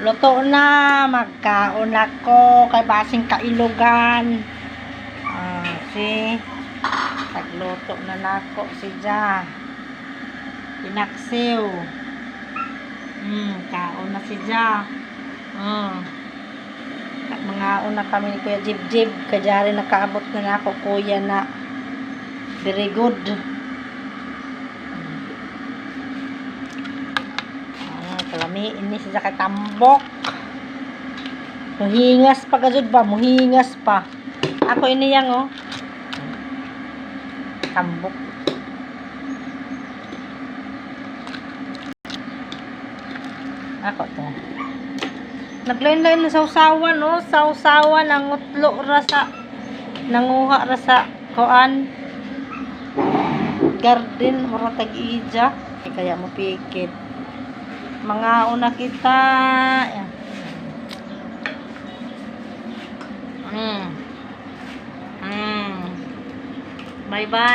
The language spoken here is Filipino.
Luto na, magkaon ako kay basing kailugan. Si tagluto na nako si Ja. Pinaksiw. Kaon na si Ja. Mga una kami ni Kuya Jib-Jib, kajari nakaabot na nako kuya na. Very good. Kalami ini siya kay tambok. Muhingas pa gajud ba? Muhingas pa. Ako ini yang tambok. Ako to. Naglain-lain na sausawan sausawan ang utlo ra sa nanguha ra sa kuan garden mura tag-ija kaya mo pikit. Mga una kita. Bye bye.